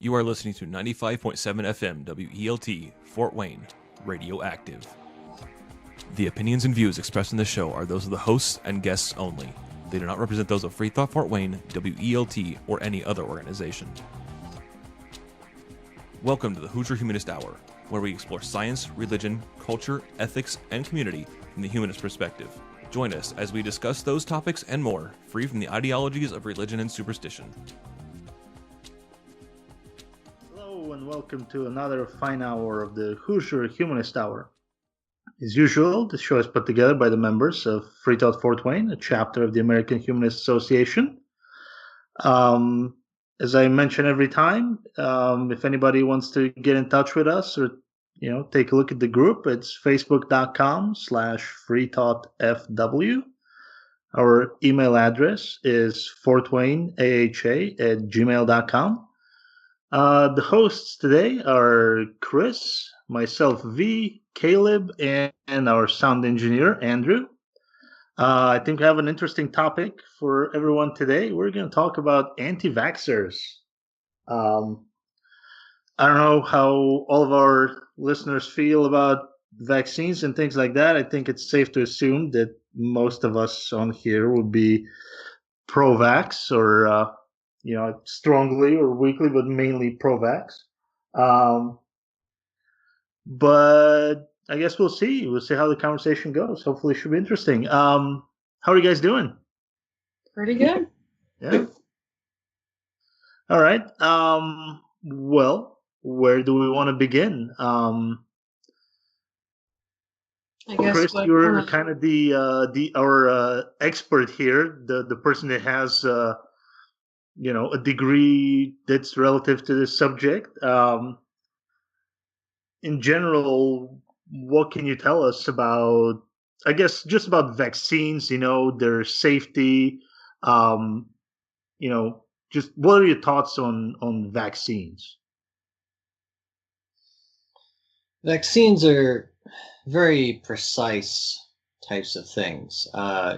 You are listening to 95.7 FM WELT, Fort Wayne, Radioactive. The opinions and views expressed in this show are those of the hosts and guests only. They do not represent those of FreeThought Fort Wayne, WELT, or any other organization. Welcome to the Hoosier Humanist Hour, where we explore science, religion, culture, ethics, and community from the humanist perspective. Join us as we discuss those topics and more, free from the ideologies of religion and superstition. Hello and welcome to another fine hour of the Hoosier Humanist Hour. As usual, the show is put together by the members of FreeThought Fort Wayne, a chapter of the American Humanist Association. As I mention every time, if anybody wants to get in touch with us or take a look at the group, it's facebook.com/FreeThoughtFW. Our email address is fortwayneaha@gmail.com. The hosts today are Chris, myself V, Caleb, and our sound engineer, Andrew. I think we have an interesting topic for everyone today. We're going to talk about anti-vaxxers. I don't know how all of our listeners feel about vaccines and things like that. I think it's safe to assume that most of us on here would be pro-vax or, strongly or weakly, but mainly pro-vax. But I guess we'll see. We'll see how the conversation goes. Hopefully it should be interesting. How are you guys doing? Pretty good. Yeah. All right. Well, where do we want to begin? I guess Chris, you're kind of our expert here, the person that has a degree that's relative to this subject. In general, what can you tell us about, I guess, just about vaccines, their safety, just what are your thoughts on vaccines? Vaccines are very precise types of things.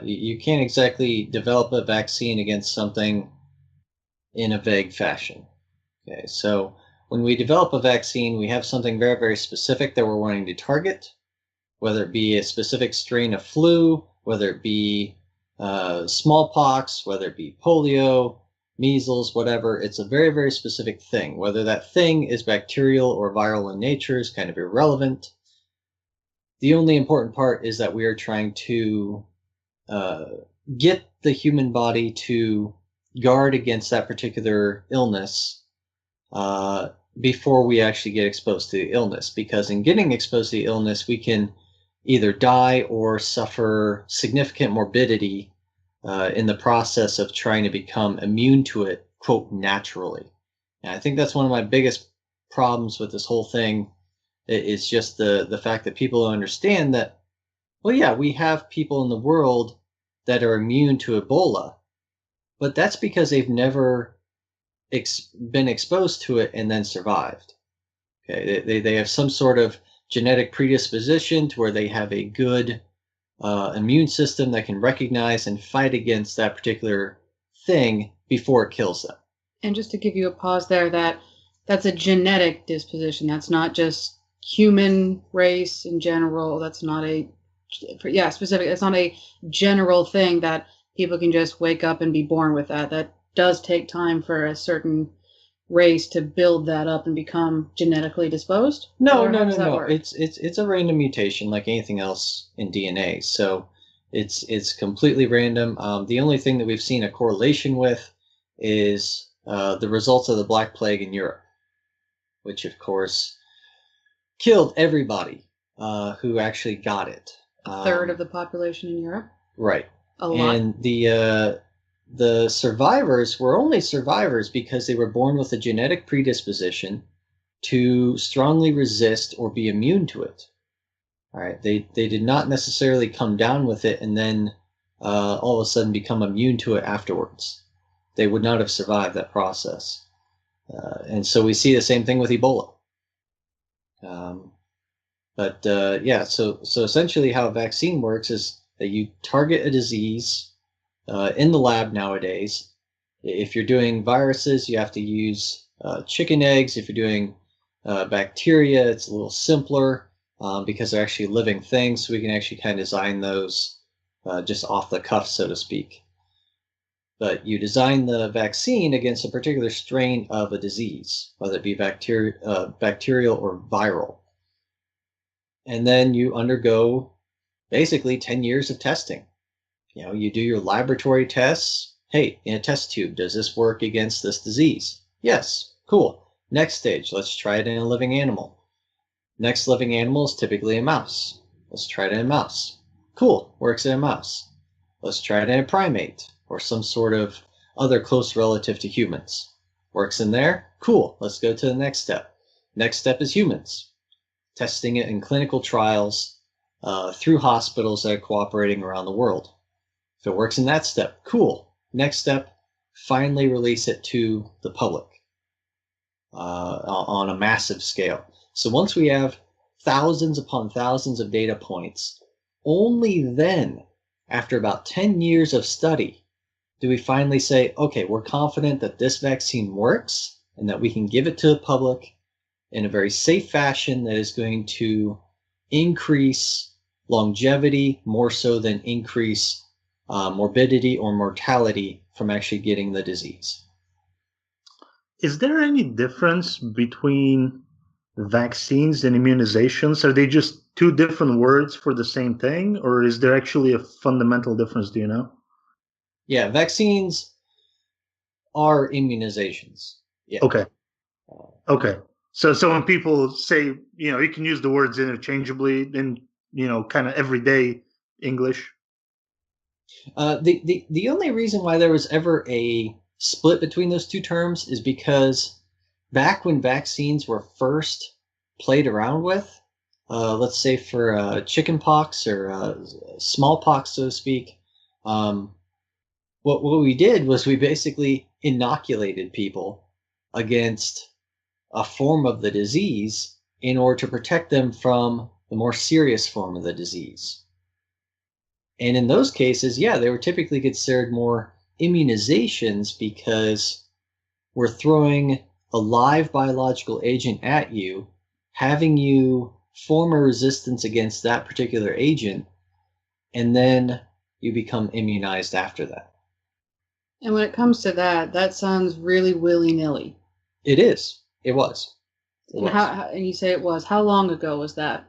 You can't exactly develop a vaccine against something in a vague fashion. Okay, so when we develop a vaccine, we have something very, very specific that we're wanting to target, whether it be a specific strain of flu, whether it be smallpox, whether it be polio, measles, whatever. It's a very, very specific thing. Whether that thing is bacterial or viral in nature is kind of irrelevant. The only important part is that we are trying to get the human body to guard against that particular illness before we actually get exposed to the illness. Because in getting exposed to the illness, we can either die or suffer significant morbidity in the process of trying to become immune to it, quote, naturally. And I think that's one of my biggest problems with this whole thing is just the fact that people don't understand that, well, yeah, we have people in the world that are immune to Ebola, but that's because they've never been exposed to it and then survived. Okay, they have some sort of genetic predisposition to where they have a good immune system that can recognize and fight against that particular thing before it kills them. And just to give you a pause there, that's a genetic disposition. That's not just human race in general. That's not specific. It's not a general thing that people can just wake up and be born with that. That does take time for a certain race to build that up and become genetically disposed? No. It's a random mutation like anything else in DNA. So it's completely random. The only thing that we've seen a correlation with is the results of the Black Plague in Europe, which of course killed everybody who actually got it. A third of the population in Europe? Right. A lot. And the survivors were only survivors because they were born with a genetic predisposition to strongly resist or be immune to it. All right, they did not necessarily come down with it and then all of a sudden become immune to it afterwards. They would not have survived that process. And so we see the same thing with Ebola. So essentially how a vaccine works is that you target a disease in the lab nowadays. If you're doing viruses, you have to use chicken eggs. If you're doing bacteria, it's a little simpler because they're actually living things. So we can actually kind of design those just off the cuff, so to speak. But you design the vaccine against a particular strain of a disease, whether it be bacterial or viral. And then you undergo basically 10 years of testing. You do your laboratory tests. Hey, in a test tube, does this work against this disease? Yes, cool. Next stage, let's try it in a living animal. Next living animal is typically a mouse. Let's try it in a mouse. Cool, works in a mouse. Let's try it in a primate or some sort of other close relative to humans. Works in there? Cool, let's go to the next step. Next step is humans. Testing it in clinical trials through hospitals that are cooperating around the world. If it works in that step, cool. Next step, finally release it to the public on a massive scale. So once we have thousands upon thousands of data points, only then, after about 10 years of study, do we finally say, okay, we're confident that this vaccine works and that we can give it to the public in a very safe fashion that is going to increase longevity more so than increase morbidity or mortality from actually getting the disease. Is there any difference between vaccines and immunizations? Are they just two different words for the same thing, or is there actually a fundamental difference? Do you know? Yeah, vaccines are immunizations. Yeah. Okay. Okay. So when people say, you can use the words interchangeably in, kind of everyday English. The only reason why there was ever a split between those two terms is because back when vaccines were first played around with, let's say for chicken pox or smallpox, so to speak, what we did was we basically inoculated people against a form of the disease in order to protect them from the more serious form of the disease. And in those cases, yeah, they were typically considered more immunizations because we're throwing a live biological agent at you, having you form a resistance against that particular agent, and then you become immunized after that. And when it comes to that, that sounds really willy-nilly. It is. It was. And you say it was. How long ago was that?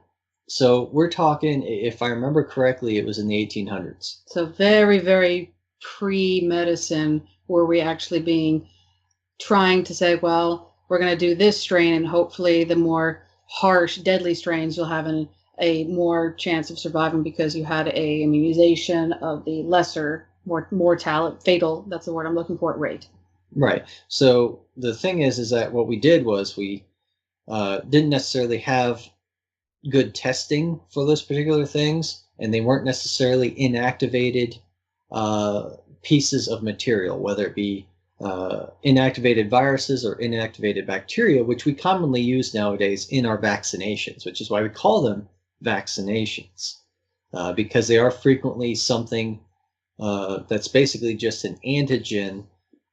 So we're talking, if I remember correctly, it was in the 1800s. So very, very pre-medicine were we actually trying to say, well, we're going to do this strain and hopefully the more harsh, deadly strains you'll have a more chance of surviving because you had a immunization of the lesser, more mortality, fatal, that's the word I'm looking for, rate. Right. So the thing is that what we did was we didn't necessarily have good testing for those particular things, and they weren't necessarily inactivated pieces of material, whether it be inactivated viruses or inactivated bacteria, which we commonly use nowadays in our vaccinations, which is why we call them vaccinations, because they are frequently something that's basically just an antigen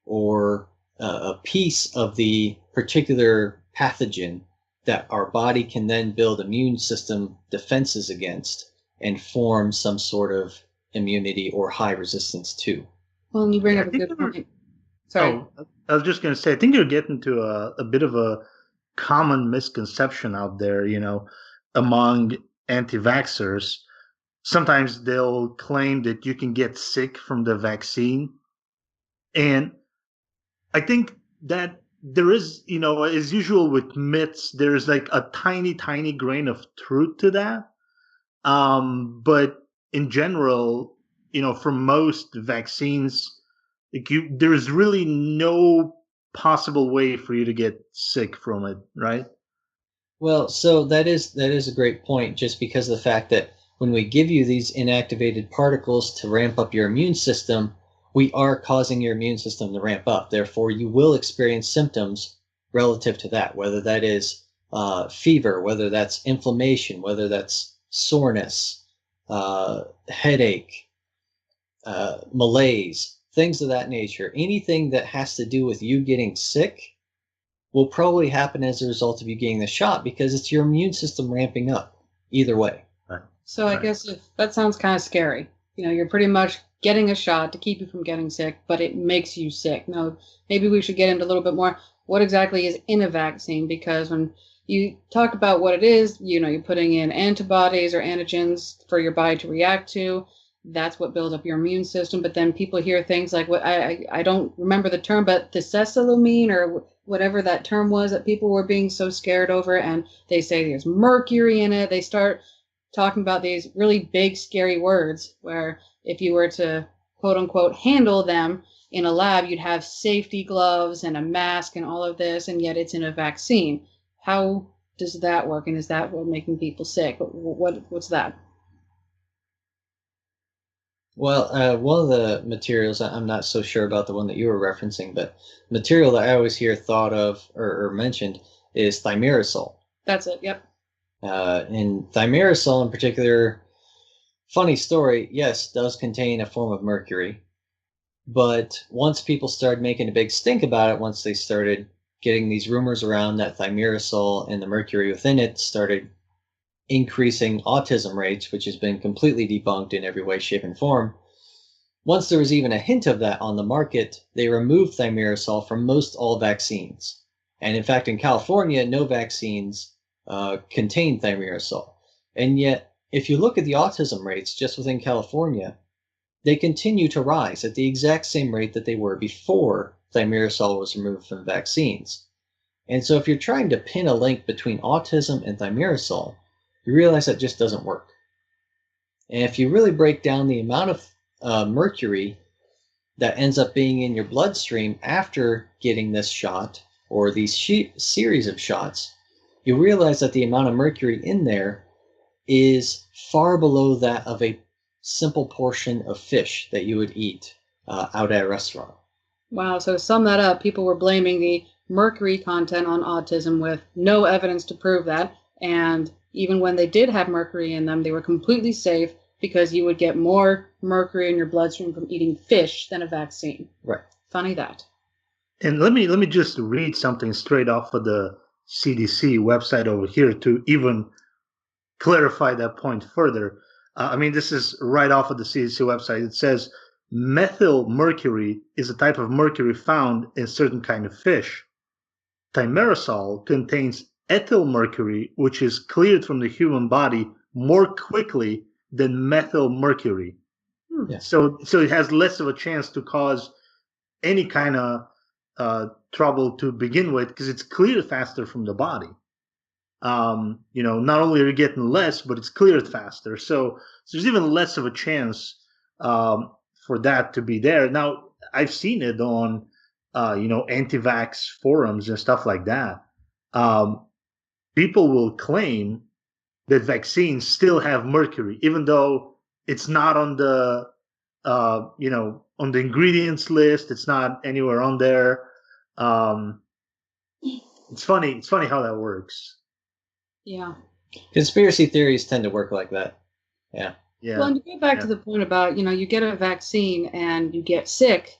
or a piece of the particular pathogen that our body can then build immune system defenses against and form some sort of immunity or high resistance to. Well, you bring up a good point. Sorry. I was just going to say, I think you're getting to a bit of a common misconception out there, among anti-vaxxers. Sometimes they'll claim that you can get sick from the vaccine. And I think that there is, as usual with myths, there's like a tiny, tiny grain of truth to that. But in general, for most vaccines, there's really no possible way for you to get sick from it, right? Well, so that is a great point, just because of the fact that when we give you these inactivated particles to ramp up your immune system, we are causing your immune system to ramp up. Therefore, you will experience symptoms relative to that, whether that is fever, whether that's inflammation, whether that's soreness, headache, malaise, things of that nature. Anything that has to do with you getting sick will probably happen as a result of you getting the shot, because it's your immune system ramping up either way. Right. So I guess if that sounds kind of scary. You're pretty much getting a shot to keep you from getting sick, but it makes you sick. Now, maybe we should get into a little bit more what exactly is in a vaccine, because when you talk about what it is, you're putting in antibodies or antigens for your body to react to. That's what builds up your immune system. But then people hear things like, what I don't remember the term, but thessalonamine or whatever that term was that people were being so scared over, and they say there's mercury in it. They start talking about these really big, scary words where if you were to, quote unquote, handle them in a lab, you'd have safety gloves and a mask and all of this, and yet it's in a vaccine. How does that work, and is that what making people sick? What's that? Well, one of the materials, I'm not so sure about the one that you were referencing, but material that I always hear thought of or mentioned is thimerosal. That's it, yep. And thimerosal in particular, funny story, yes, does contain a form of mercury. But once people started making a big stink about it, once they started getting these rumors around that thimerosal and the mercury within it started increasing autism rates, which has been completely debunked in every way, shape, and form. Once there was even a hint of that on the market, they removed thimerosal from most all vaccines. And in fact, in California, no vaccines contain thimerosal. And yet, if you look at the autism rates just within California, they continue to rise at the exact same rate that they were before thimerosal was removed from vaccines. And so if you're trying to pin a link between autism and thimerosal, you realize that just doesn't work. And if you really break down the amount of mercury that ends up being in your bloodstream after getting this shot or these series of shots, you realize that the amount of mercury in there is far below that of a simple portion of fish that you would eat out at a restaurant. Wow, so to sum that up, people were blaming the mercury content on autism with no evidence to prove that, and even when they did have mercury in them, they were completely safe because you would get more mercury in your bloodstream from eating fish than a vaccine. Right. Funny that. And let me just read something straight off of the CDC website over here to even clarify that point further. This is right off of the CDC website. It says methyl mercury is a type of mercury found in certain kind of fish. Thimerosal contains ethyl mercury, which is cleared from the human body more quickly than methyl mercury. Yeah. So it has less of a chance to cause any kind of trouble to begin with because it's cleared faster from the body. Not only are you getting less, but it's cleared faster. So there's even less of a chance for that to be there. Now, I've seen it on, anti-vax forums and stuff like that. People will claim that vaccines still have mercury, even though it's not on the, on the ingredients list. It's not anywhere on there. It's funny how that works. Yeah. Conspiracy theories tend to work like that. Yeah. Yeah. Well, and to go back to the point about, you get a vaccine and you get sick,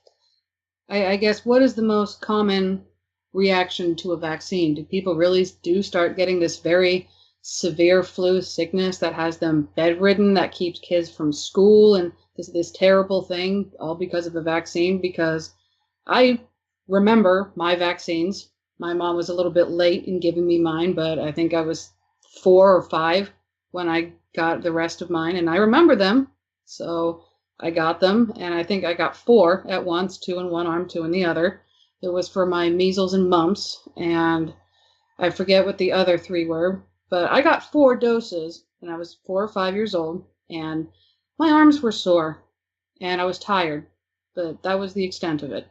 I guess what is the most common reaction to a vaccine? Do people really do start getting this very severe flu sickness that has them bedridden, that keeps kids from school, and this terrible thing all because of a vaccine? Because I remember my vaccines. My mom was a little bit late in giving me mine, but I think I was 4 or 5 when I got the rest of mine, and I remember them. So I got them, and I think I got 4 at once, 2 in one arm, 2 in the other. It was for my measles and mumps, and I forget what the other 3 were, but I got 4 doses, and I was 4 or 5 years old, and my arms were sore, and I was tired, but that was the extent of it.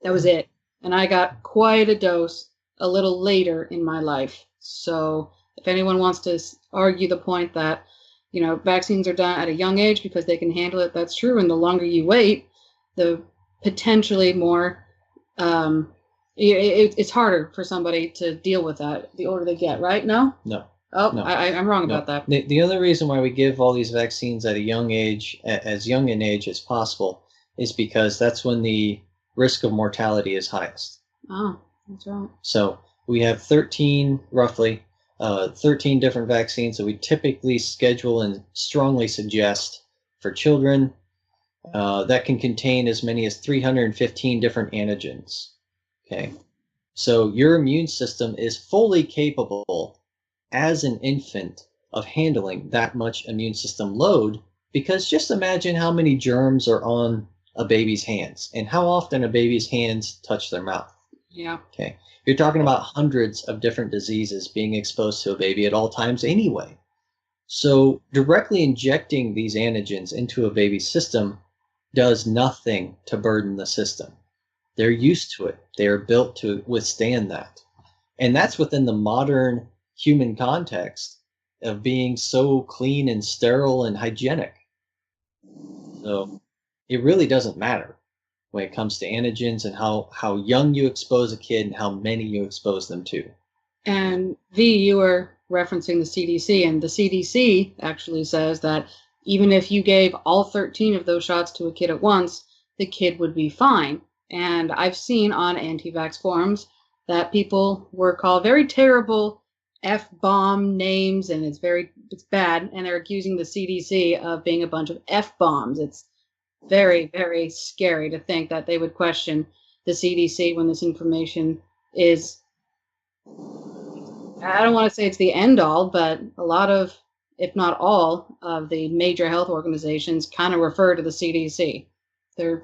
That was it. And I got quite a dose a little later in my life. So if anyone wants to argue the point that, vaccines are done at a young age because they can handle it, that's true. And the longer you wait, the potentially more, it's harder for somebody to deal with that the older they get, right? No? No. Oh, no. I'm wrong about that. The only reason why we give all these vaccines at a young age, as young an age as possible, is because that's when the risk of mortality is highest. Oh. That's right. So we have roughly 13 different vaccines that we typically schedule and strongly suggest for children. That can contain as many as 315 different antigens. Okay, so your immune system is fully capable as an infant of handling that much immune system load, because just imagine how many germs are on a baby's hands and how often a baby's hands touch their mouth. Yeah. Okay, you're talking about hundreds of different diseases being exposed to a baby at all times anyway. So directly injecting these antigens into a baby's system does nothing to burden the system. They're used to it. They are built to withstand that. And that's within the modern human context of being so clean and sterile and hygienic. So it really doesn't matter when it comes to antigens and how young you expose a kid and how many you expose them to. And V, you were referencing the CDC, and the CDC actually says that even if you gave all 13 of those shots to a kid at once, the kid would be fine. And I've seen on anti-vax forums that people were called very terrible F-bomb names, and it's bad, and they're accusing the CDC of being a bunch of F-bombs. It's very, very scary to think that they would question the CDC when this information is, I don't want to say it's the end all, but a lot of, if not all, of the major health organizations kind of refer to the CDC. They're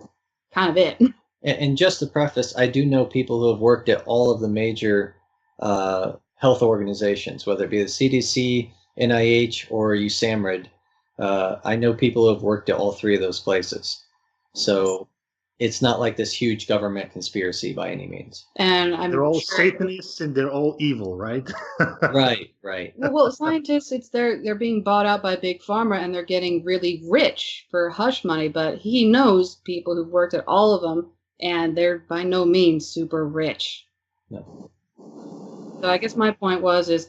kind of it. And just to preface, I do know people who have worked at all of the major health organizations, whether it be the CDC, NIH, or USAMRIID. I know people who have worked at all three of those places. So it's not like this huge government conspiracy by any means. And they're all Satanists and they're all evil, right? Right. Well, scientists, they're being bought out by big pharma and they're getting really rich for hush money. But he knows people who've worked at all of them, and they're by no means super rich. No. So I guess my point is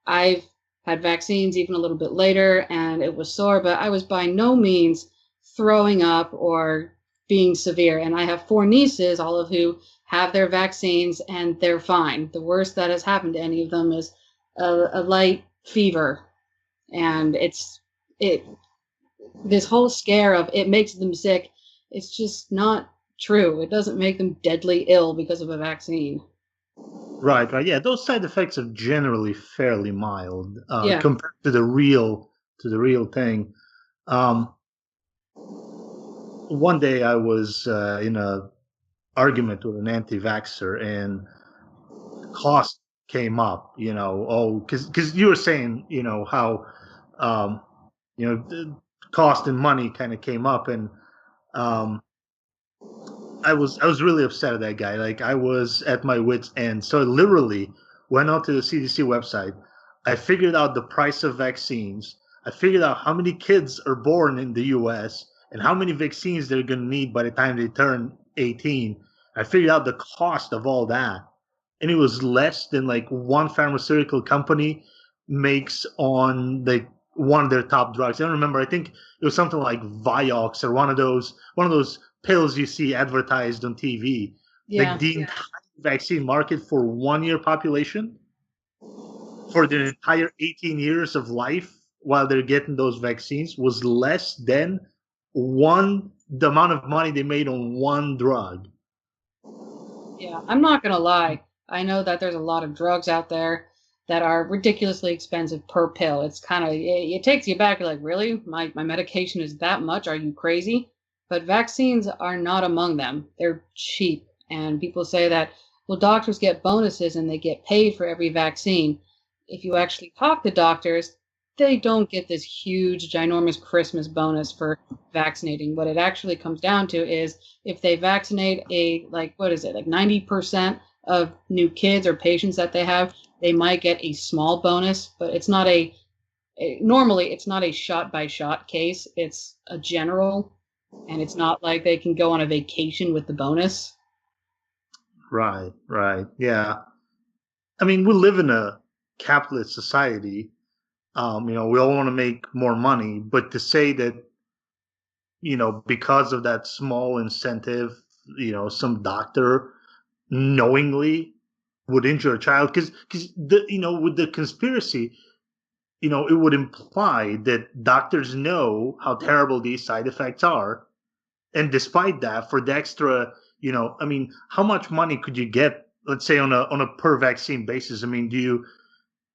I've had vaccines even a little bit later, and it was sore, but I was by no means throwing up or being severe. And I have 4 nieces, all of who have their vaccines, and they're fine. The worst that has happened to any of them is a light fever. And this whole scare of it makes them sick, it's just not true. It doesn't make them deadly ill because of a vaccine. Right. Yeah, those side effects are generally fairly mild compared to the real thing. One day I was in a argument with an anti-vaxxer, and cost came up. Because you were saying, how the cost and money kind of came up, and I was really upset at that guy. Like, I was at my wit's end. So I literally went onto the CDC website. I figured out the price of vaccines. I figured out how many kids are born in the U.S. and how many vaccines they're going to need by the time they turn 18. I figured out the cost of all that. And it was less than like one pharmaceutical company makes on one of their top drugs. I don't remember. I think it was something like Vioxx or one of those pills you see advertised on TV. Yeah. Like the entire vaccine market for 1 year population for their entire 18 years of life while they're getting those vaccines was less than the amount of money they made on one drug. Yeah, I'm not going to lie. I know that there's a lot of drugs out there that are ridiculously expensive per pill. It's kind of, it takes you back. You're like, really? My medication is that much? Are you crazy? But vaccines are not among them. They're cheap. And people say that, well, doctors get bonuses and they get paid for every vaccine. If you actually talk to doctors, they don't get this huge, ginormous Christmas bonus for vaccinating. What it actually comes down to is if they vaccinate 90% of new kids or patients that they have, they might get a small bonus, but it's not normally it's not a shot-by-shot case. It's a general, and it's not like they can go on a vacation with the bonus. Right. Yeah. I mean, we live in a capitalist society. We all want to make more money, but to say that, because of that small incentive, some doctor knowingly would injure a child, because with the conspiracy, it would imply that doctors know how terrible these side effects are, and despite that, for the extra, I mean, how much money could you get, let's say, on a per vaccine basis? I mean,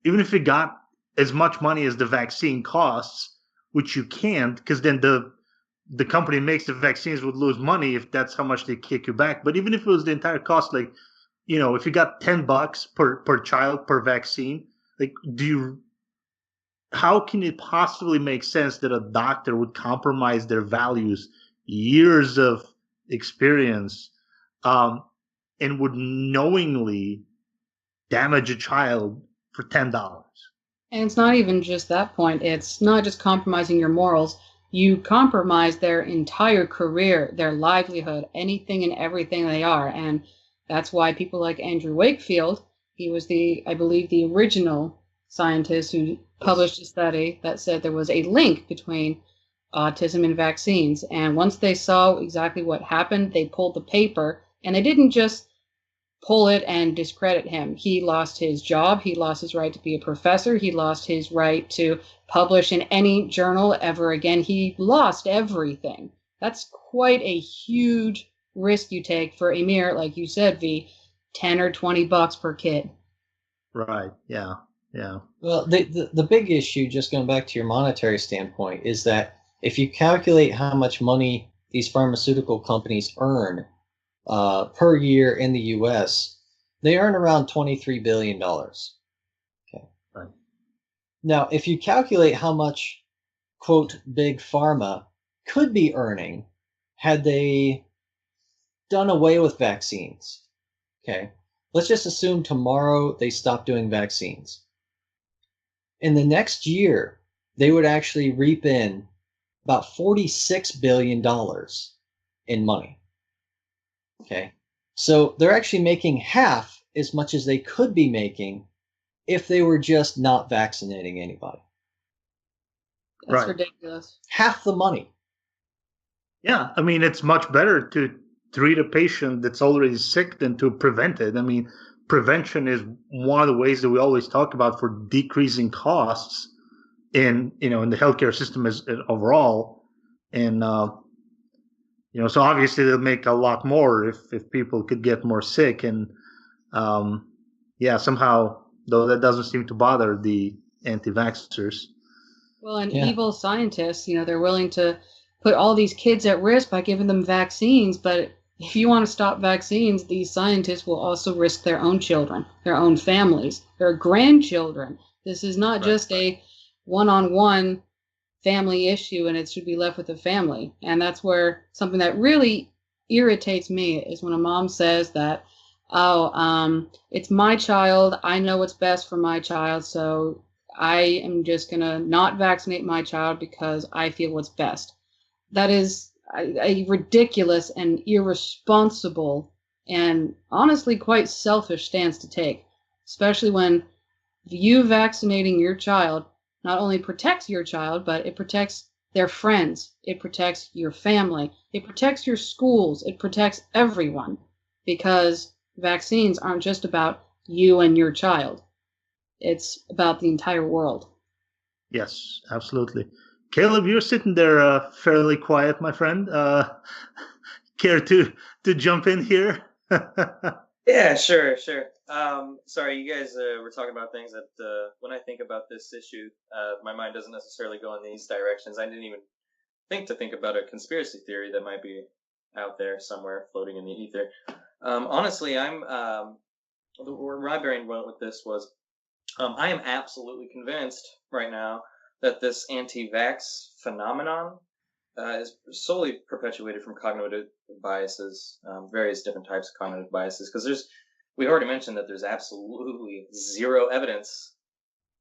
even if you got as much money as the vaccine costs, which you can't, because then the company makes the vaccines would lose money if that's how much they kick you back. But even if it was the entire cost, like, if you got $10 per child per vaccine, like, how can it possibly make sense that a doctor would compromise their values, years of experience, and would knowingly damage a child for $10? And it's not even just that point. It's not just compromising your morals. You compromise their entire career, their livelihood, anything and everything they are. And that's why people like Andrew Wakefield, he was I believe, the original scientist who published a study that said there was a link between autism and vaccines. And once they saw exactly what happened, they pulled the paper, and they didn't just pull it and discredit him. He lost his job. He lost his right to be a professor. He lost his right to publish in any journal ever again. He lost everything. That's quite a huge risk you take for a mere, like you said, V, 10 or $20 per kid. Right. Yeah. Yeah. Well, the big issue, just going back to your monetary standpoint, is that if you calculate how much money these pharmaceutical companies earn per year in the U.S., they earn around $23 billion. Okay. Right. Now, if you calculate how much, quote, big pharma could be earning had they done away with vaccines, okay, let's just assume tomorrow they stop doing vaccines. In the next year, they would actually reap in about $46 billion in money. Okay, so they're actually making half as much as they could be making if they were just not vaccinating anybody. That's ridiculous. Half the money. Yeah, I mean, it's much better to treat a patient that's already sick than to prevent it. I mean, prevention is one of the ways that we always talk about for decreasing costs in the healthcare system as overall. And so obviously they'll make a lot more if people could get more sick. And somehow, though, that doesn't seem to bother the anti-vaxxers. Well, and evil scientists, they're willing to put all these kids at risk by giving them vaccines. But if you want to stop vaccines, these scientists will also risk their own children, their own families, their grandchildren. This is not just a one-on-one family issue, and it should be left with the family. And that's where something that really irritates me is when a mom says that, it's my child. I know what's best for my child, so I am just going to not vaccinate my child because I feel what's best. That is a ridiculous and irresponsible and honestly quite selfish stance to take, especially when you vaccinating your child not only protects your child, but it protects their friends, it protects your family, it protects your schools, it protects everyone, because vaccines aren't just about you and your child. It's about the entire world. Yes, absolutely. Caleb, you're sitting there fairly quiet, my friend. Care to jump in here? Yeah, sure. Sorry, you guys were talking about things that when I think about this issue, my mind doesn't necessarily go in these directions. I didn't even think about a conspiracy theory that might be out there somewhere floating in the ether. Honestly, where my brain went with this was, I am absolutely convinced right now that this anti-vax phenomenon is solely perpetuated from cognitive biases, various different types of cognitive biases. Because we already mentioned that there's absolutely zero evidence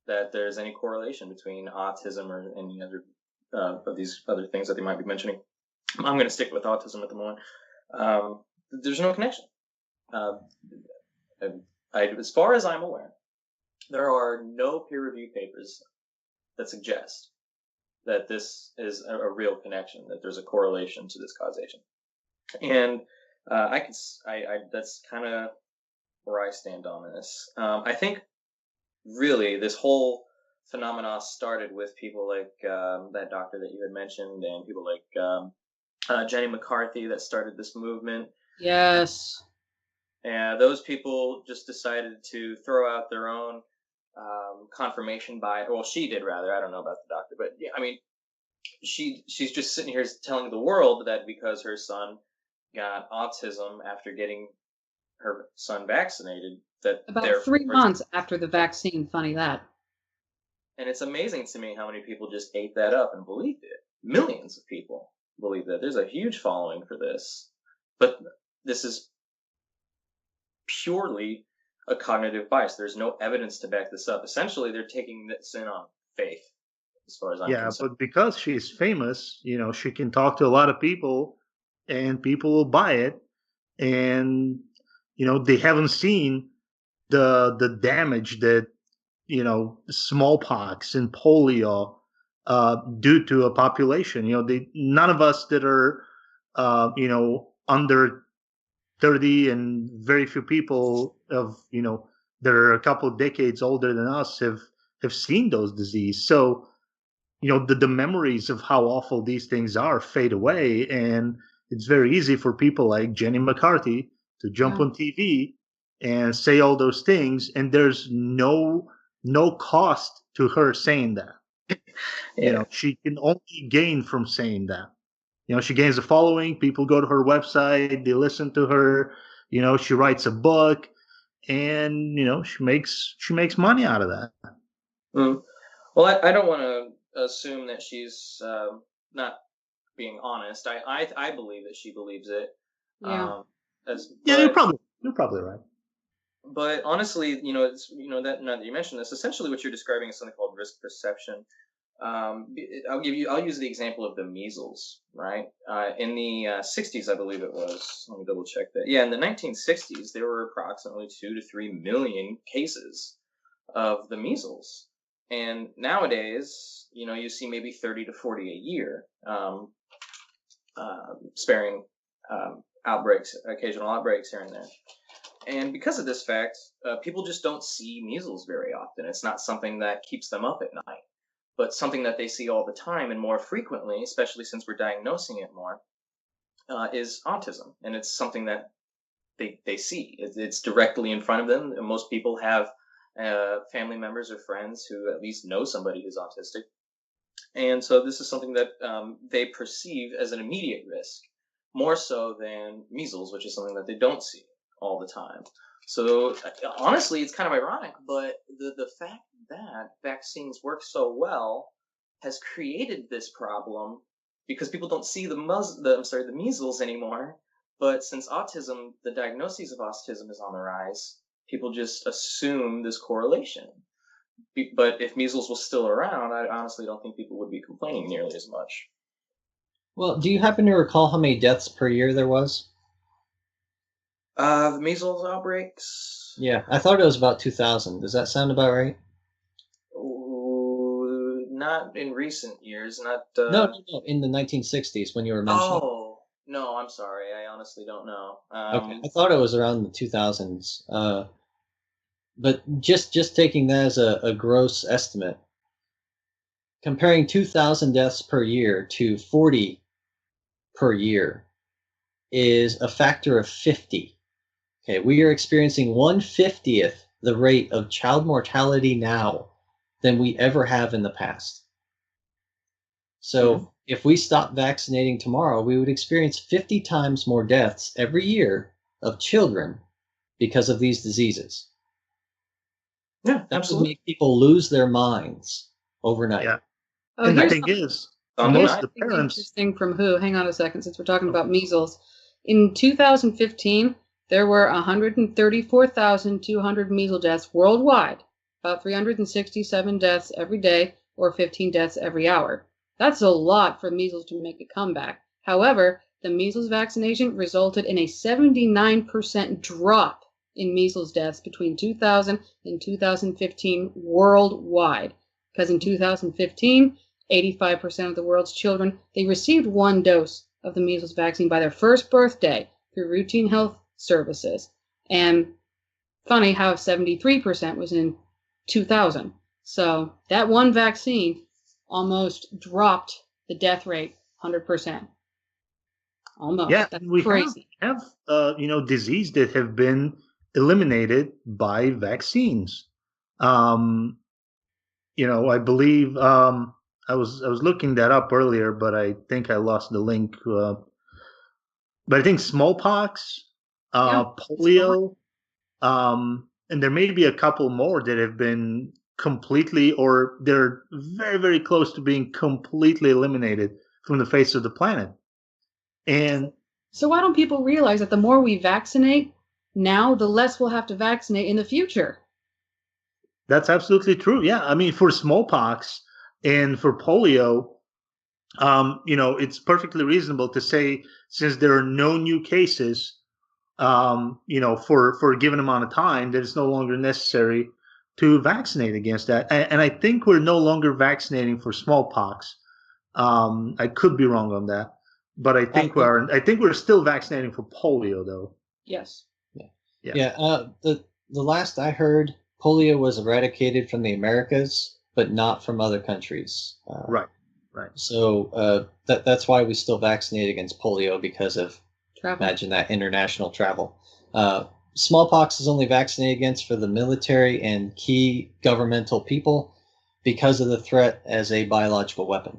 that there's any correlation between autism or any other of these other things that they might be mentioning. I'm going to stick with autism at the moment. There's no connection. As far as I'm aware, there are no peer-reviewed papers that suggest that this is a real connection, that there's a correlation to this causation. And that's kind of where I stand on this. I think really this whole phenomena started with people like that doctor that you had mentioned, and people like Jenny McCarthy that started this movement. Yes. And those people just decided to throw out their own confirmation bias. Well, she did rather. I don't know about the doctor, but yeah, I mean, she's just sitting here telling the world that because her son got autism after getting her son vaccinated, that About 3 months after the vaccine. Funny that. And it's amazing to me how many people just ate that up and believed it. Millions of people believe that. There's a huge following for this. But this is purely a cognitive bias. There's no evidence to back this up. Essentially, they're taking this in on faith, as far as I'm concerned. But because she's famous, she can talk to a lot of people and people will buy it. And, they haven't seen the damage that smallpox and polio do to a population. None of us that are under 30, and very few people that are a couple of decades older than us have seen those diseases. So the memories of how awful these things are fade away, and it's very easy for people like Jenny McCarthy to jump on TV and say all those things, and there's no cost to her saying that. She can only gain from saying that. She gains a following. People go to her website, they listen to her. She writes a book, and she makes money out of that. Well, I don't want to assume that she's not being honest. I believe that she believes it. Yeah. You're probably right. But honestly, it's that now that you mentioned this, essentially what you're describing is something called risk perception. I'll use the example of the measles, right? In the 60s, I believe it was. Let me double check that. Yeah, in the 1960s, there were approximately 2 to 3 million cases of the measles, and nowadays, you see maybe 30 to 40 a year, sparing occasional outbreaks here and there. And because of this fact, people just don't see measles very often. It's not something that keeps them up at night, but something that they see all the time and more frequently, especially since we're diagnosing it more, is autism. And it's something that they see. It's directly in front of them. And most people have family members or friends who at least know somebody who's autistic. And so this is something that they perceive as an immediate risk, more so than measles, which is something that they don't see all the time. So honestly, it's kind of ironic, but the fact that vaccines work so well has created this problem because people don't see the measles anymore. But since the diagnosis of autism is on the rise, people just assume this correlation. But if measles was still around, I honestly don't think people would be complaining nearly as much. Well, do you happen to recall how many deaths per year there was? The measles outbreaks? Yeah, I thought it was about 2,000. Does that sound about right? Not in recent years. No, in the 1960s when you were mentioning. Oh, no, I'm sorry. I honestly don't know. Okay, I thought it was around the 2000s. But just taking that as a gross estimate, comparing 2,000 deaths per year to 40 per year is a factor of 50. Okay, we are experiencing 1/50th the rate of child mortality now than we ever have in the past. So if we stopped vaccinating tomorrow, we would experience 50 times more deaths every year of children because of these diseases. Yeah, that absolutely. would make people lose their minds overnight. Yeah. Oh, And the here's thing is, something most of the something parents. interesting from WHO. Hang on a second, since we're talking about measles. In 2015, there were 134,200 measles deaths worldwide, about 367 deaths every day, or 15 deaths every hour. That's a lot for measles to make a comeback. However, the measles vaccination resulted in a 79% drop in measles deaths between 2000 and 2015 worldwide. Because in 2015, 85% of the world's children, they received 1 dose of the measles vaccine by their first birthday through routine health services. And funny how 73% was in 2000. So that one vaccine almost dropped the death rate 100%. Almost. Yeah, That's we crazy. have disease that have been eliminated by vaccines. I believe I was looking that up earlier, but I think I lost the link. But I think smallpox, Yeah. polio, and there may be a couple more that have been completely, or they're very, very close to being completely eliminated from the face of the planet. And So why don't people realize that the more we vaccinate now, the less we'll have to vaccinate in the future? that's absolutely true. Yeah, I mean, for smallpox and for polio, it's perfectly reasonable to say, since there are no new cases, for a given amount of time, that it's no longer necessary to vaccinate against that. And I think we're no longer vaccinating for smallpox. I could be wrong on that, but I think we're still vaccinating for polio, though. Yes. The last I heard, polio was eradicated from the Americas, but not from other countries. Right. So that's why we still vaccinate against polio, because of Travel. imagine that international travel. Smallpox is only vaccinated against for the military and key governmental people because of the threat as a biological weapon.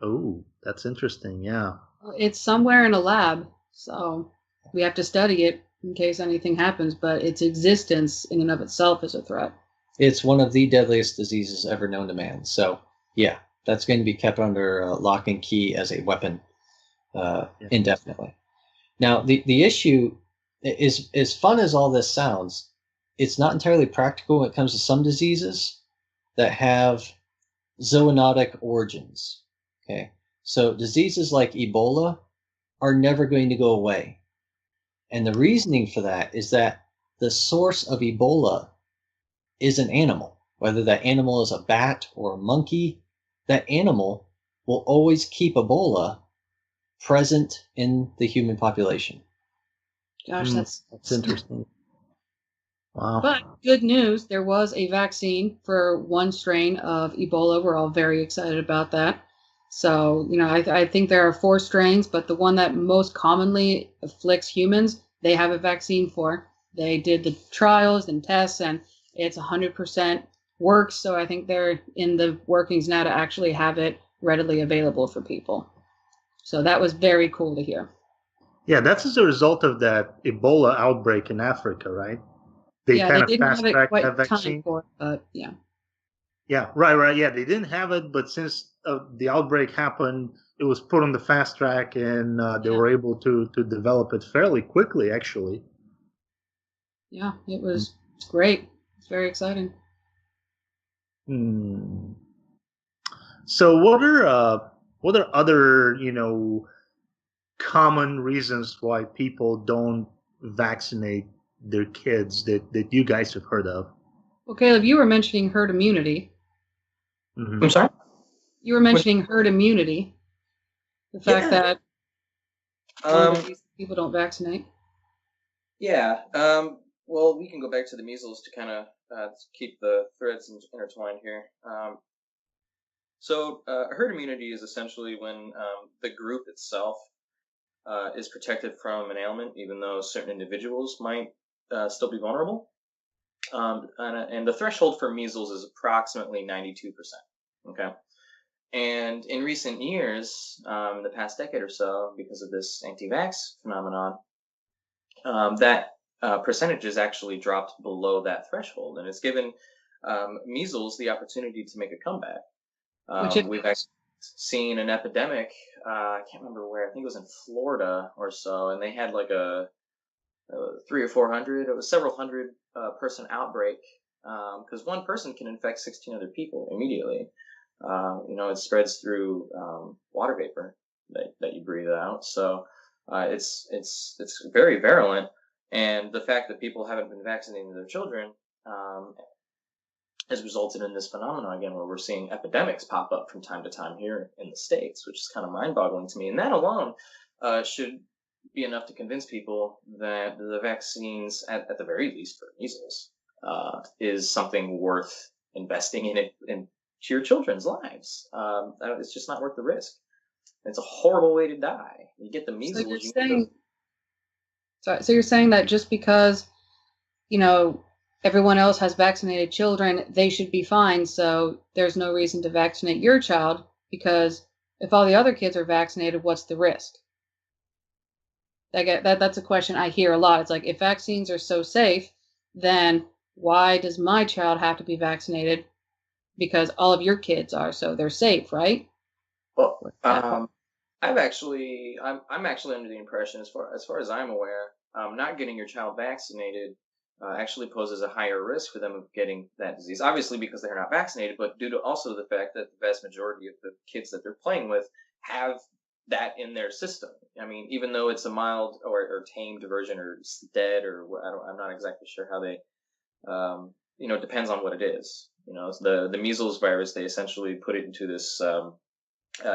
Oh, that's interesting. Yeah. It's somewhere in a lab, so we have to study it in case anything happens, but its existence in and of itself is a threat. It's one of the deadliest diseases ever known to man. So, yeah, that's going to be kept under lock and key as a weapon indefinitely. Now, the issue is, as fun as all this sounds, it's not entirely practical when it comes to some diseases that have zoonotic origins. Okay, so diseases like Ebola are never going to go away. And the reasoning for that is that the source of Ebola is an animal. Whether that animal is a bat or a monkey, that animal will always keep Ebola present in the human population. Gosh, that's interesting. Wow. But good news, there was a vaccine for one strain of Ebola. We're all very excited about that. So, I think there are 4 strains, but the one that most commonly afflicts humans, they have a vaccine for. They did the trials and tests, and it's 100% works. So I think they're in the workings now to actually have it readily available for people. So that was very cool to hear. Yeah, that's as a result of that Ebola outbreak in Africa, right? They didn't have it quite time for it, but yeah. Yeah, right. Yeah, they didn't have it, but since the outbreak happened, it was put on the fast track, and they were able to develop it fairly quickly, actually. Yeah, it's great. It's very exciting. So, what are other common reasons why people don't vaccinate their kids that you guys have heard of? Well, Caleb, you were mentioning herd immunity. Mm-hmm. I'm sorry? You were mentioning herd immunity. The fact that people don't vaccinate. Yeah. Well, we can go back to the measles to kind of keep the threads intertwined here. So herd immunity is essentially when the group itself is protected from an ailment, even though certain individuals might still be vulnerable. And the threshold for measles is approximately 92%. Okay. And in recent years, the past decade or so, because of this anti-vax phenomenon, that percentage has actually dropped below that threshold, and it's given measles the opportunity to make a comeback. We've actually seen an epidemic. I can't remember where. I think it was in Florida or so, and they had like a 300 or 400. It was several hundred person outbreak because one person can infect 16 other people immediately. It spreads through water vapor that you breathe out. So it's very virulent, and the fact that people haven't been vaccinating their children has resulted in this phenomenon again, where we're seeing epidemics pop up from time to time here in the States, which is kind of mind-boggling to me. And that alone should be enough to convince people that the vaccines, at the very least for measles, is something worth investing in it into your children's lives. It's just not worth the risk. It's a horrible way to die. You get the measles. So you're saying that just because, everyone else has vaccinated children, they should be fine. So there's no reason to vaccinate your child, because if all the other kids are vaccinated, what's the risk? That's a question I hear a lot. It's like, if vaccines are so safe, then why does my child have to be vaccinated? Because all of your kids are, so they're safe, right? Well, I'm actually under the impression, as far as I'm aware, not getting your child vaccinated actually poses a higher risk for them of getting that disease. Obviously, because they're not vaccinated, but due to also the fact that the vast majority of the kids that they're playing with have that in their system. I mean, even though it's a mild or tamed version, or dead, or I'm not exactly sure how they, it depends on what it is. The measles virus, they essentially put it into this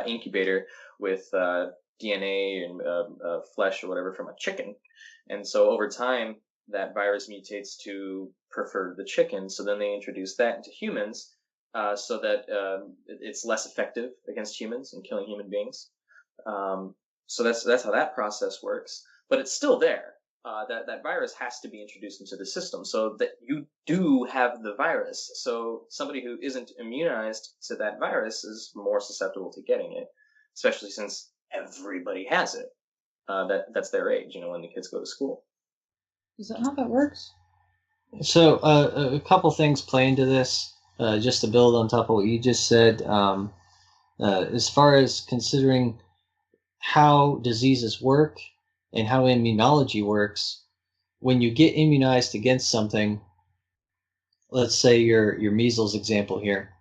incubator with DNA and flesh or whatever from a chicken, and so over time that virus mutates to prefer the chicken. So then they introduce that into humans, so that it's less effective against humans and killing human beings. So that's how that process works. But it's still there. That virus has to be introduced into the system, so that you do have the virus. So somebody who isn't immunized to that virus is more susceptible to getting it, especially since everybody has it. That's their age, when the kids go to school. Is that how that works? So a couple things play into this, just to build on top of what you just said. As far as considering how diseases work and how immunology works, when you get immunized against something, let's say your measles example here,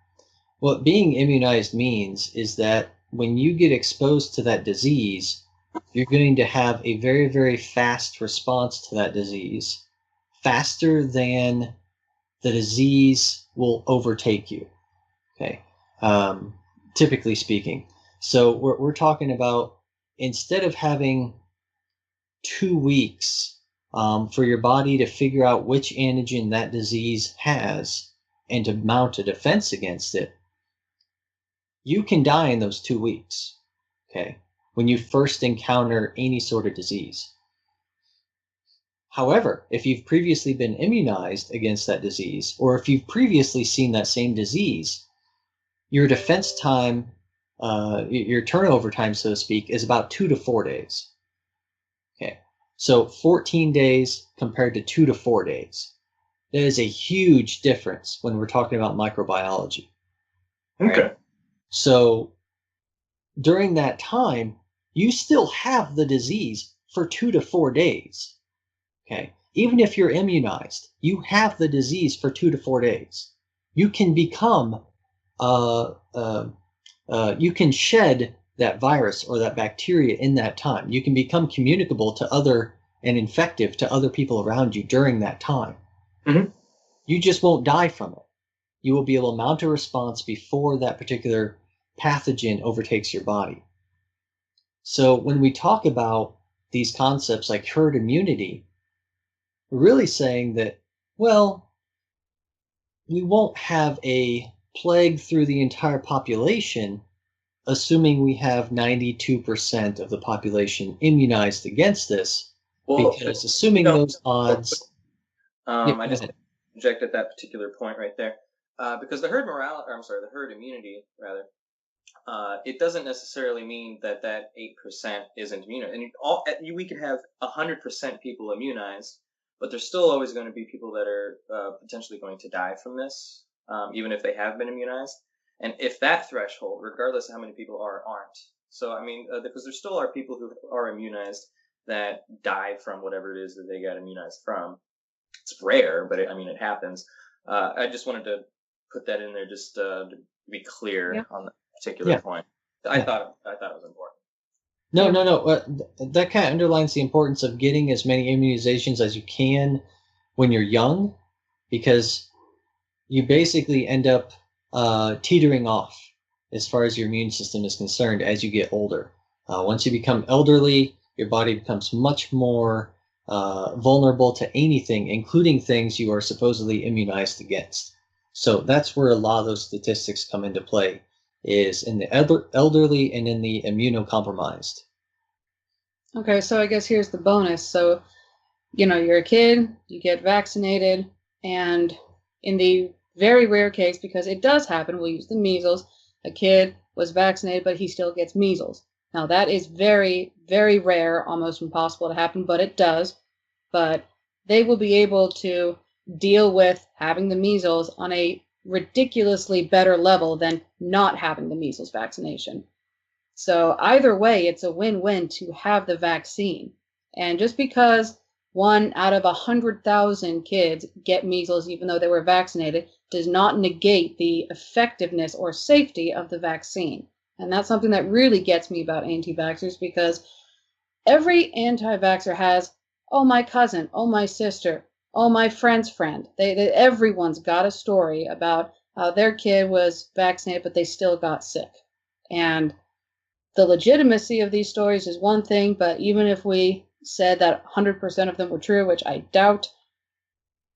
what being immunized means is that when you get exposed to that disease, you're going to have a very, very fast response to that disease, faster than the disease will overtake you. Okay, typically speaking. So we're talking about, instead of having 2 weeks for your body to figure out which antigen that disease has and to mount a defense against it, you can die in those 2 weeks. Okay, when you first encounter any sort of disease. However, if you've previously been immunized against that disease, or if you've previously seen that same disease, your defense time, your turnover time, so to speak, is about 2 to 4 days. Okay, so 14 days compared to 2 to 4 days. That is a huge difference when we're talking about microbiology. Okay. Right? So during that time, you still have the disease for 2 to 4 days. Okay, even if you're immunized, you have the disease for 2 to 4 days. You can become, you can shed that virus or that bacteria in that time. You can become communicable to other and infective to other people around you during that time. Mm-hmm. You just won't die from it. You will be able to mount a response before that particular pathogen overtakes your body. So when we talk about these concepts like herd immunity, we're really saying that, well, we won't have a plague through the entire population, assuming we have 92% of the population immunized against this, because assuming those odds... I just interject at that particular point right there, because the herd immunity, rather, it doesn't necessarily mean that 8% isn't immune. And we could have 100% people immunized, but there's still always going to be people that are potentially going to die from this, even if they have been immunized. And if that threshold, regardless of how many people aren't. So, I mean, because there still are people who are immunized that die from whatever it is that they got immunized from. It's rare, but it happens. I just wanted to put that in there just to be clear on that particular point. I thought it was important. No. That kind of underlines the importance of getting as many immunizations as you can when you're young, because you basically end up teetering off as far as your immune system is concerned as you get older. Once you become elderly, your body becomes much more vulnerable to anything, including things you are supposedly immunized against. So that's where a lot of those statistics come into play, is in the elderly and in the immunocompromised. Okay, so I guess here's the bonus. So, you're a kid, you get vaccinated, and in the very rare case, because it does happen, we'll use the measles, a kid was vaccinated, but he still gets measles. Now, that is very, very rare, almost impossible to happen, but it does. But they will be able to deal with having the measles on a ridiculously better level than not having the measles vaccination. So either way, it's a win-win to have the vaccine. And just because 1 out of 100,000 kids get measles even though they were vaccinated does not negate the effectiveness or safety of the vaccine. And that's something that really gets me about anti-vaxxers, because every anti-vaxxer has, oh, my cousin, oh, my sister, oh, my friend's friend. Everyone's got a story about how their kid was vaccinated, but they still got sick. And the legitimacy of these stories is one thing, but even if we said that 100% of them were true, which I doubt,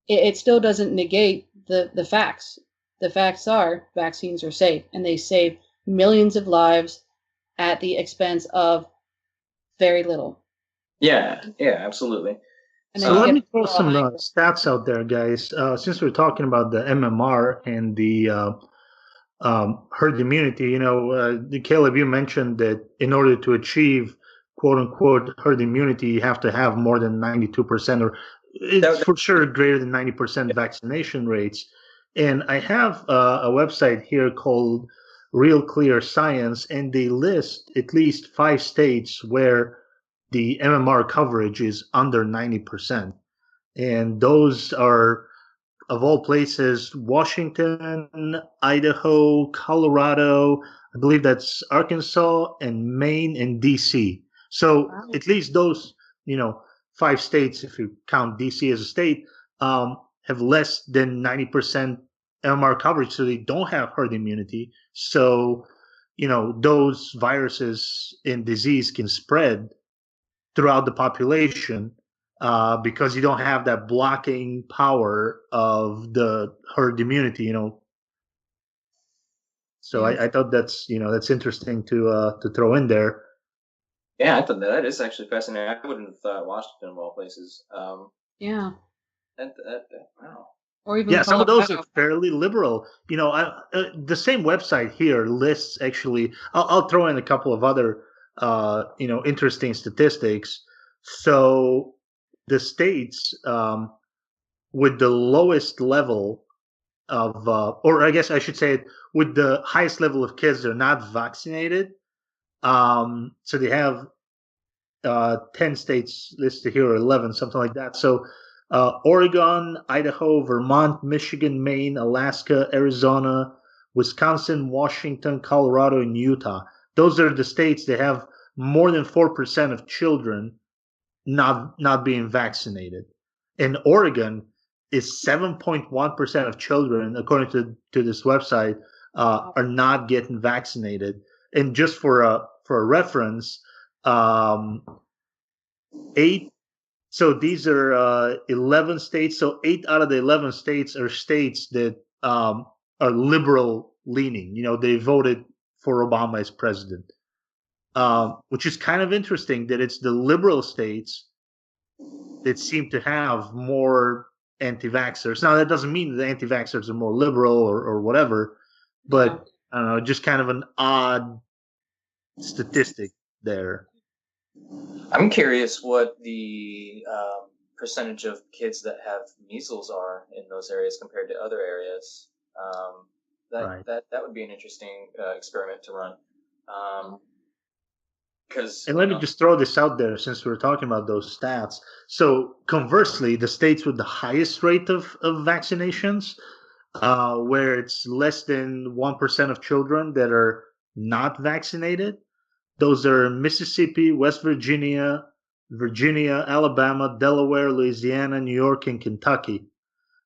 it still doesn't negate the facts. The facts are vaccines are safe, and they save millions of lives at the expense of very little. Yeah, absolutely. So let me throw some stats out there, guys. Since we're talking about the MMR and the herd immunity, Caleb, you mentioned that in order to achieve quote unquote herd immunity, you have to have more than 92%, or it's for sure greater than 90% vaccination rates. And I have a website here called Real Clear Science, and they list at least 5 states where the MMR coverage is under 90%. And those are, of all places, Washington, Idaho, Colorado, I believe that's Arkansas, and Maine, and DC. So at least those, 5 states, if you count DC as a state, have less than 90% MMR coverage, so they don't have herd immunity. So, those viruses and disease can spread throughout the population because you don't have that blocking power of the herd immunity, So I thought that's interesting to throw in there. Yeah, I thought that is actually fascinating. I wouldn't have thought Washington of all places. Yeah. Wow. Or even some of those are fairly liberal. The same website here lists actually. I'll throw in a couple of other interesting statistics. So the states with the lowest level of, or I guess I should say, with the highest level of kids that are not vaccinated. So they have 10 states listed here, or 11, something like that. So Oregon, Idaho, Vermont, Michigan, Maine, Alaska, Arizona, Wisconsin, Washington, Colorado, and Utah. Those are the states that have more than 4% of children not being vaccinated. And Oregon is 7.1% of children, according to this website, are not getting vaccinated. And just for a reference, 8. So these are 11 states. So 8 out of the 11 states are states that are liberal leaning. They voted for Obama as president, which is kind of interesting that it's the liberal states that seem to have more anti-vaxxers. Now, that doesn't mean that the anti-vaxxers are more liberal or whatever, but I don't know, just kind of an odd statistic there. I'm curious what the percentage of kids that have measles are in those areas compared to other areas. That would be an interesting experiment to run. And let me just throw this out there, since we're talking about those stats. So conversely, the states with the highest rate of vaccinations, where it's less than 1% of children that are not vaccinated, those are Mississippi, West Virginia, Alabama, Delaware, Louisiana, New York, and Kentucky.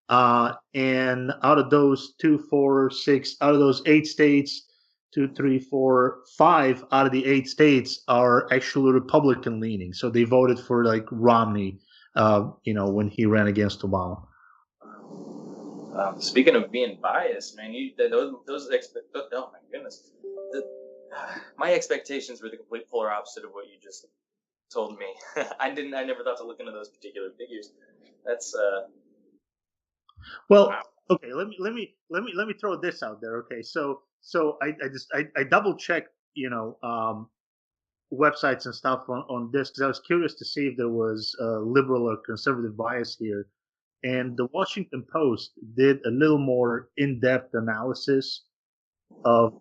And out of those 2, 4, 6, out of those 8 states, two, three, four, 5 out of the 8 states are actually Republican leaning. So they voted for like Romney, when he ran against Obama. Speaking of being biased, man, oh my goodness, my expectations were the complete polar opposite of what you just told me. I never thought to look into those particular figures. That's well, wow. Okay. Let me throw this out there. Okay, so I double checked, websites and stuff on this because I was curious to see if there was a liberal or conservative bias here. And the Washington Post did a little more in-depth analysis of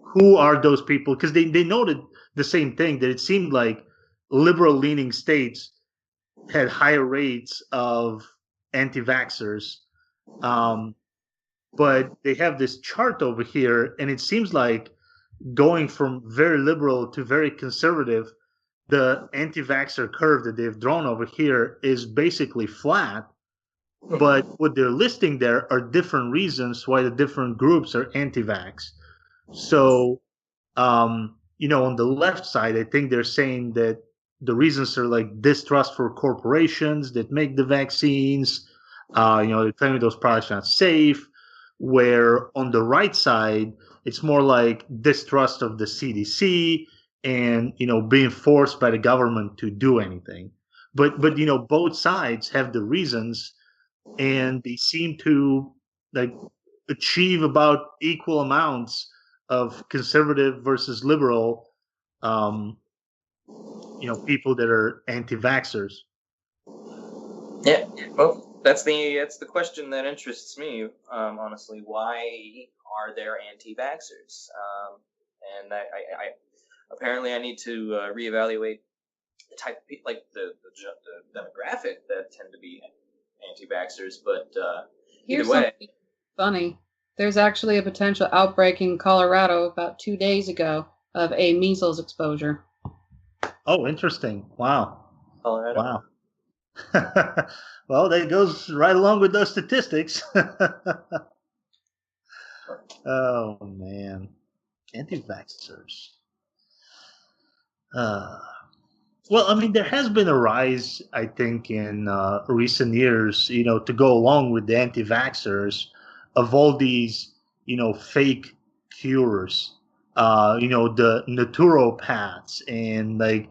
who are those people, because they noted the same thing, that it seemed like liberal-leaning states had higher rates of anti-vaxxers. But they have this chart over here, and it seems like going from very liberal to very conservative, the anti-vaxxer curve that they've drawn over here is basically flat. But what they're listing there are different reasons why the different groups are anti-vax. So, on the left side, I think they're saying that the reasons are like distrust for corporations that make the vaccines. They're claiming those products are not safe. Where on the right side, it's more like distrust of the CDC and, being forced by the government to do anything. But both sides have the reasons, and they seem to like achieve about equal amounts of conservative versus liberal, people that are anti-vaxxers. Yeah, well, that's the question that interests me, honestly. Why are there anti-vaxxers? And I apparently I need to reevaluate the type of people, like the demographic that tend to be anti-vaxxers. But Here's either way, something funny. There's actually a potential outbreak in Colorado about 2 days ago of a measles exposure. Oh, interesting. Wow. Colorado. Wow. Well, that goes right along with those statistics. Oh, man. Anti-vaxxers. Well, I mean, there has been a rise, I think, in recent years, to go along with the anti-vaxxers of all these, fake cures, the naturopaths and like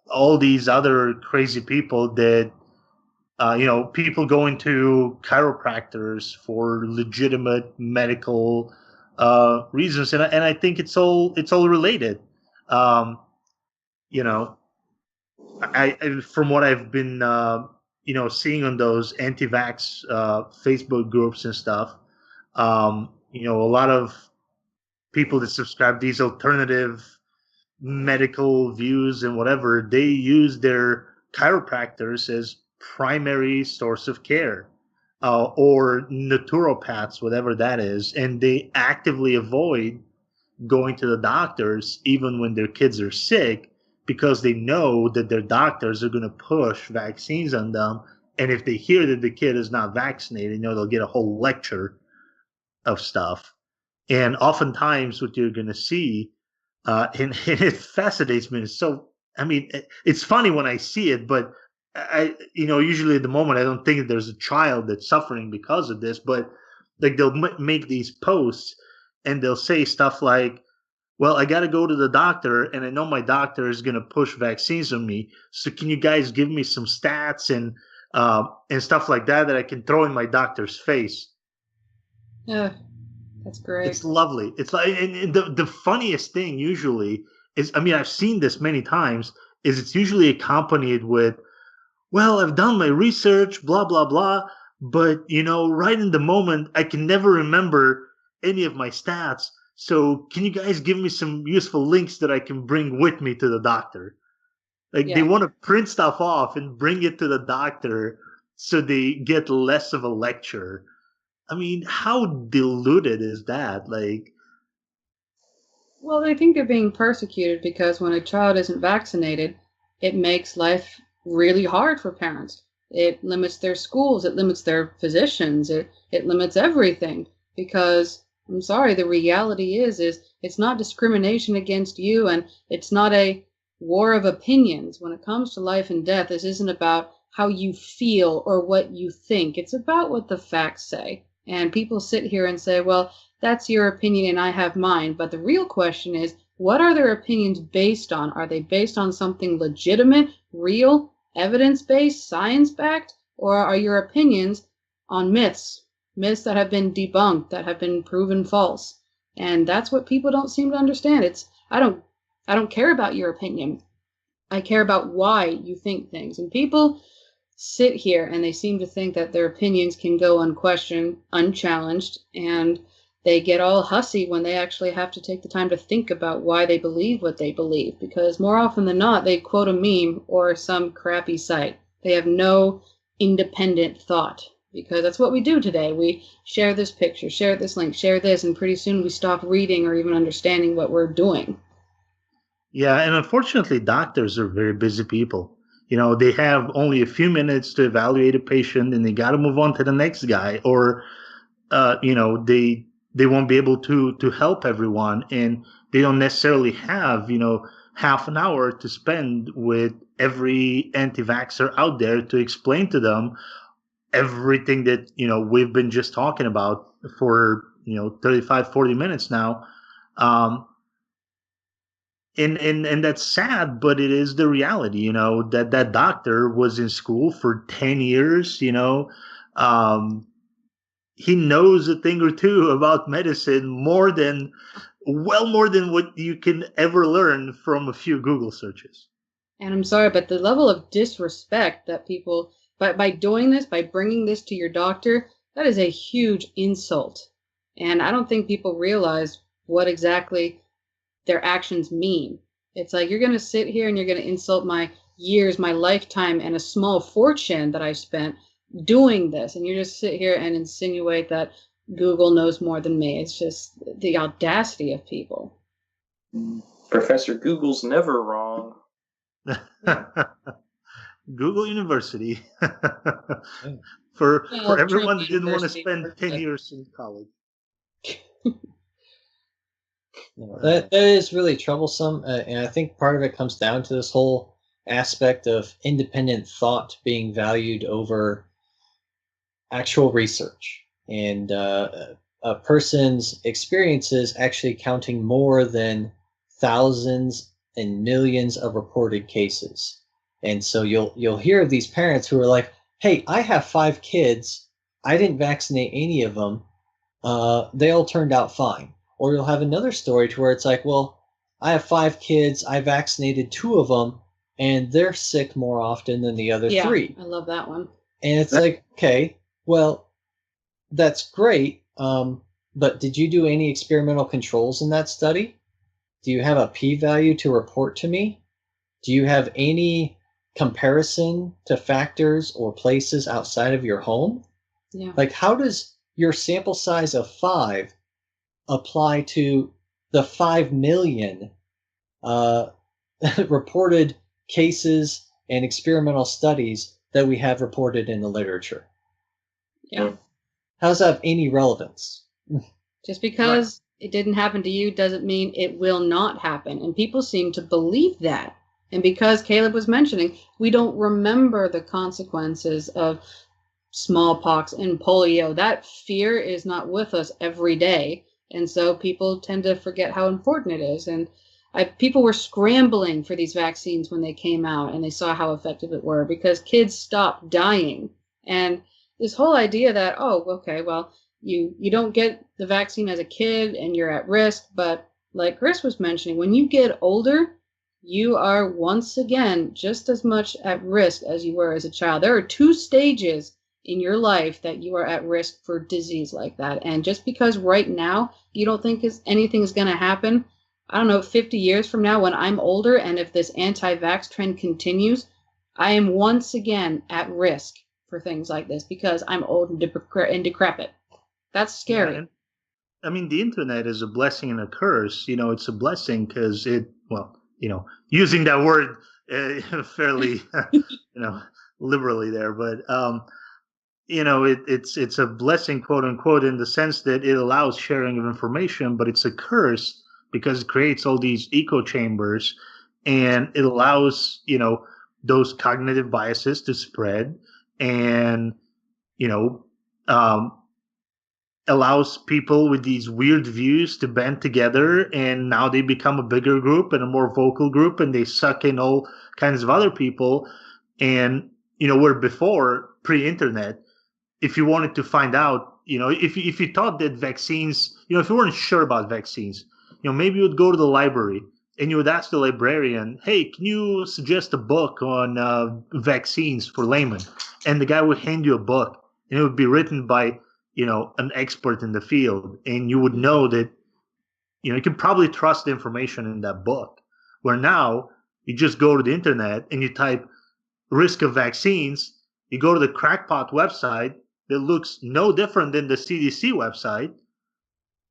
all these other crazy people that, people going to chiropractors for legitimate medical reasons, and I think it's all related. I from what I've been seeing on those anti-vax Facebook groups and stuff, a lot of people that subscribe these alternative medical views and whatever, they use their chiropractors as primary source of care, or naturopaths, whatever that is, and they actively avoid going to the doctors even when their kids are sick, because they know that their doctors are going to push vaccines on them. And if they hear that the kid is not vaccinated, they'll get a whole lecture of stuff. And oftentimes what you're going to see, and it fascinates me. It's funny when I see it, but usually at the moment, I don't think that there's a child that's suffering because of this, but like they'll make these posts and they'll say stuff like, well, I got to go to the doctor, and I know my doctor is going to push vaccines on me. So can you guys give me some stats and stuff like that I can throw in my doctor's face? Yeah, that's great. It's lovely. It's like, and the funniest thing usually is, I've seen this many times, is it's usually accompanied with, well, I've done my research, blah, blah, blah. But, right in the moment, I can never remember any of my stats. So can you guys give me some useful links that I can bring with me to the doctor? They want to print stuff off and bring it to the doctor so they get less of a lecture. How diluted is that? Well, they think they're being persecuted because when a child isn't vaccinated, it makes life really hard for parents. It limits their schools. It limits their physicians. It limits everything because I'm sorry, the reality is it's not discrimination against you, and it's not a war of opinions. When it comes to life and death, this isn't about how you feel or what you think. It's about what the facts say. And people sit here and say, well, that's your opinion and I have mine. But the real question is, what are their opinions based on? Are they based on something legitimate, real, evidence-based, science-backed? Or are your opinions on myths that have been debunked, that have been proven false? And that's what people don't seem to understand. I don't care about your opinion. I care about why you think things. And people sit here and they seem to think that their opinions can go unquestioned, unchallenged, and they get all hussy when they actually have to take the time to think about why they believe what they believe. Because more often than not, they quote a meme or some crappy site. They have no independent thought. Because that's what we do today. We share this picture, share this link, share this, and pretty soon we stop reading or even understanding what we're doing. Yeah, and unfortunately, doctors are very busy people. They have only a few minutes to evaluate a patient, and they got to move on to the next guy, or they won't be able to help everyone, and they don't necessarily have half an hour to spend with every anti-vaxxer out there to explain to them everything that we've been just talking about for 35-40 minutes now. And that's sad, but it is the reality, that doctor was in school for 10 years, he knows a thing or two about medicine more than what you can ever learn from a few Google searches. And I'm sorry, but the level of disrespect that people, by doing this, by bringing this to your doctor, that is a huge insult. And I don't think people realize what exactly their actions mean. It's like you're going to sit here and you're going to insult my years, my lifetime, and a small fortune that I spent doing this. And you just sit here and insinuate that Google knows more than me. It's just the audacity of people. Professor Google's never wrong. Google University. for everyone that didn't want to spend 10 years in college. That is really troublesome, and I think part of it comes down to this whole aspect of independent thought being valued over actual research, and a person's experiences actually counting more than thousands and millions of reported cases. And so you'll hear of these parents who are like, "Hey, I have 5 kids. I didn't vaccinate any of them. They all turned out fine." Or you'll have another story to where it's like, well, I have 5 kids, I vaccinated 2 of them, and they're sick more often than the other 3. I love that one. And it's like, okay, well, that's great, but did you do any experimental controls in that study? Do you have a p-value to report to me? Do you have any comparison to factors or places outside of your home? Yeah. Like, how does your sample size of 5 apply to the 5 million reported cases and experimental studies that we have reported in the literature? Yeah. How does that have any relevance? Just because it didn't happen to you doesn't mean it will not happen. And people seem to believe that. And because Caleb was mentioning, we don't remember the consequences of smallpox and polio. That fear is not with us every day. And so people tend to forget how important it is. And people were scrambling for these vaccines when they came out and they saw how effective it were because kids stopped dying. And this whole idea that, oh, okay, well, you don't get the vaccine as a kid and you're at risk. But like Chris was mentioning, when you get older, you are once again just as much at risk as you were as a child. There are 2 stages in your life that you are at risk for disease like that. And just because right now you don't think anything is going to happen, I don't know, 50 years from now when I'm older and if this anti-vax trend continues, I am once again at risk for things like this because I'm old and decrepit. That's scary. Yeah, I mean, the internet is a blessing and a curse. It's a blessing because using that word fairly, liberally there, but it's a blessing, quote unquote, in the sense that it allows sharing of information, but it's a curse because it creates all these echo chambers, and it allows those cognitive biases to spread, and you know um, allows people with these weird views to band together, and now they become a bigger group and a more vocal group, and they suck in all kinds of other people. And where before, pre-internet, if you wanted to find out, if you thought that vaccines, if you weren't sure about vaccines, maybe you would go to the library and you would ask the librarian, hey, can you suggest a book on vaccines for laymen? And the guy would hand you a book, and it would be written by an expert in the field, and you would know that you can probably trust the information in that book. Where now you just go to the internet and you type risk of vaccines, you go to the crackpot website that looks no different than the CDC website,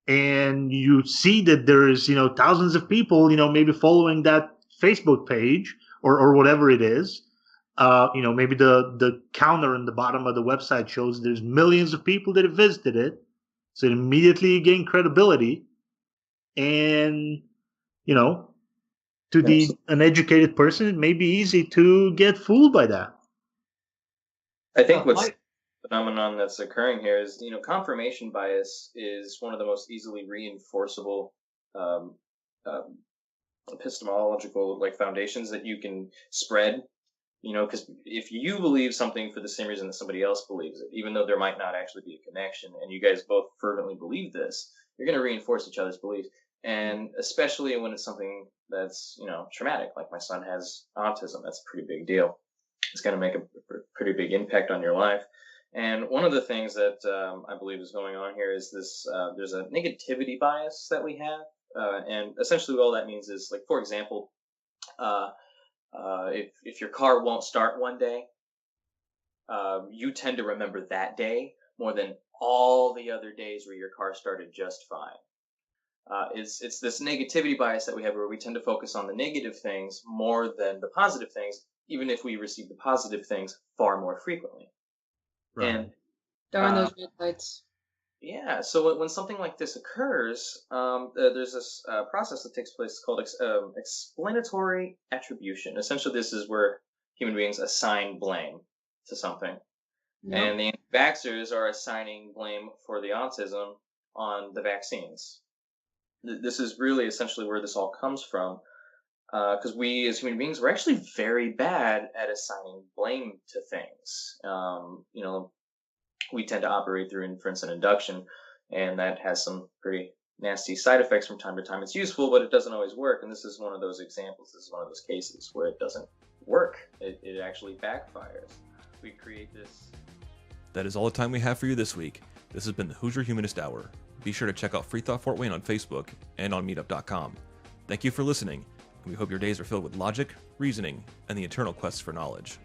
and you see that there's thousands of people maybe following that Facebook page or whatever it is. Maybe the counter in the bottom of the website shows there's millions of people that have visited it, so immediately you gain credibility, and to the uneducated person, it may be easy to get fooled by that. I think what's phenomenon that's occurring here is, confirmation bias is one of the most easily reinforceable epistemological foundations that you can spread. Because if you believe something for the same reason that somebody else believes it, even though there might not actually be a connection, and you guys both fervently believe this, you're going to reinforce each other's beliefs. And especially when it's something that's, traumatic, like my son has autism, that's a pretty big deal. It's going to make a pretty big impact on your life. And one of the things that I believe is going on here is this, there's a negativity bias that we have. And essentially all that means is, for example, if your car won't start one day, you tend to remember that day more than all the other days where your car started just fine. It's this negativity bias that we have where we tend to focus on the negative things more than the positive things, even if we receive the positive things far more frequently. Right. And darn those red lights. Yeah, so when something like this occurs, there's this process that takes place called explanatory attribution. Essentially, this is where human beings assign blame to something. Yep. And the anti-vaxxers are assigning blame for the autism on the vaccines. This is really essentially where this all comes from, because we as human beings, we're actually very bad at assigning blame to things. We tend to operate through inference and induction, and that has some pretty nasty side effects from time to time. It's useful, but it doesn't always work, and this is one of those examples. This is one of those cases where it doesn't work. It actually backfires. We create this. That is all the time we have for you this week. This has been the Hoosier Humanist Hour. Be sure to check out FreeThought Fort Wayne on Facebook and on Meetup.com. Thank you for listening, and we hope your days are filled with logic, reasoning, and the eternal quest for knowledge.